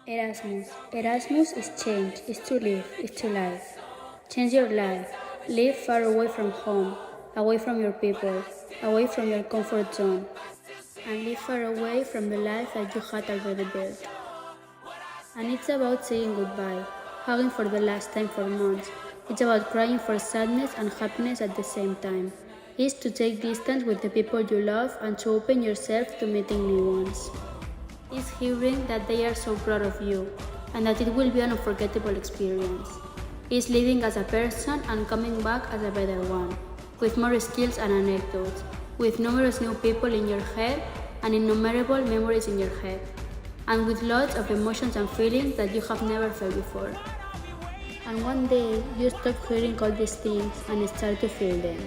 Erasmus. Erasmus is change, is to live, is to live. Change your life. Live far away from home, away from your people, away from your comfort zone, and live far away from the life that you had already built. And it's about saying goodbye, hugging for the last time for months. It's about crying for sadness and happiness at the same time. It's to take distance with the people you love and to open yourself to meeting new ones. It's hearing that they are so proud of you and that it will be an unforgettable experience. It's living as a person and coming back as a better one, with more skills and anecdotes, with numerous new people in your head and innumerable memories in your head, and with lots of emotions and feelings that you have never felt before. And one day you stop hearing all these things and start to feel them.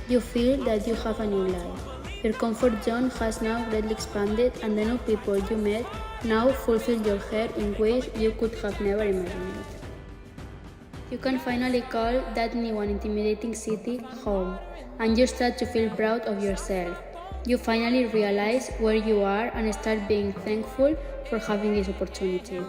You feel that you have a new life. Your comfort zone has now greatly expanded and the new people you met now fulfill your head in ways you could have never imagined. You can finally call that new and intimidating city home, and you start to feel proud of yourself. You finally realize where you are and start being thankful for having this opportunity.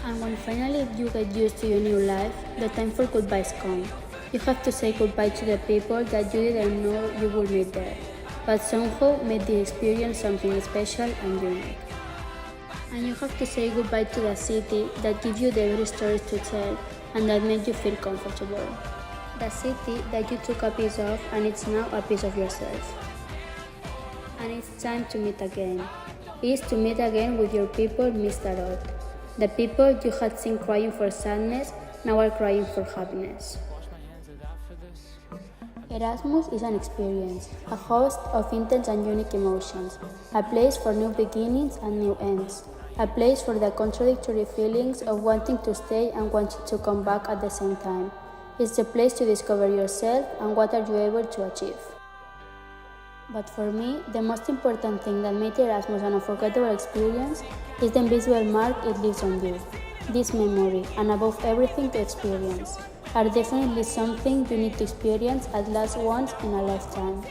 And when finally you get used to your new life, the time for goodbyes come. You have to say goodbye to the people that you didn't know you would meet there, but somehow made the experience something special and unique. And you have to say goodbye to the city that gives you the best stories to tell and that made you feel comfortable. The city that you took a piece of and it's now a piece of yourself. And it's time to meet again. It's to meet again with your people missed a lot. The people you had seen crying for sadness now are crying for happiness. Erasmus is an experience, a host of intense and unique emotions, a place for new beginnings and new ends, a place for the contradictory feelings of wanting to stay and wanting to come back at the same time. It's the place to discover yourself and what are you able to achieve. But for me, the most important thing that made Erasmus an unforgettable experience is the invisible mark it leaves on you. This memory, and above everything to experience, are definitely something you need to experience at least once in a lifetime.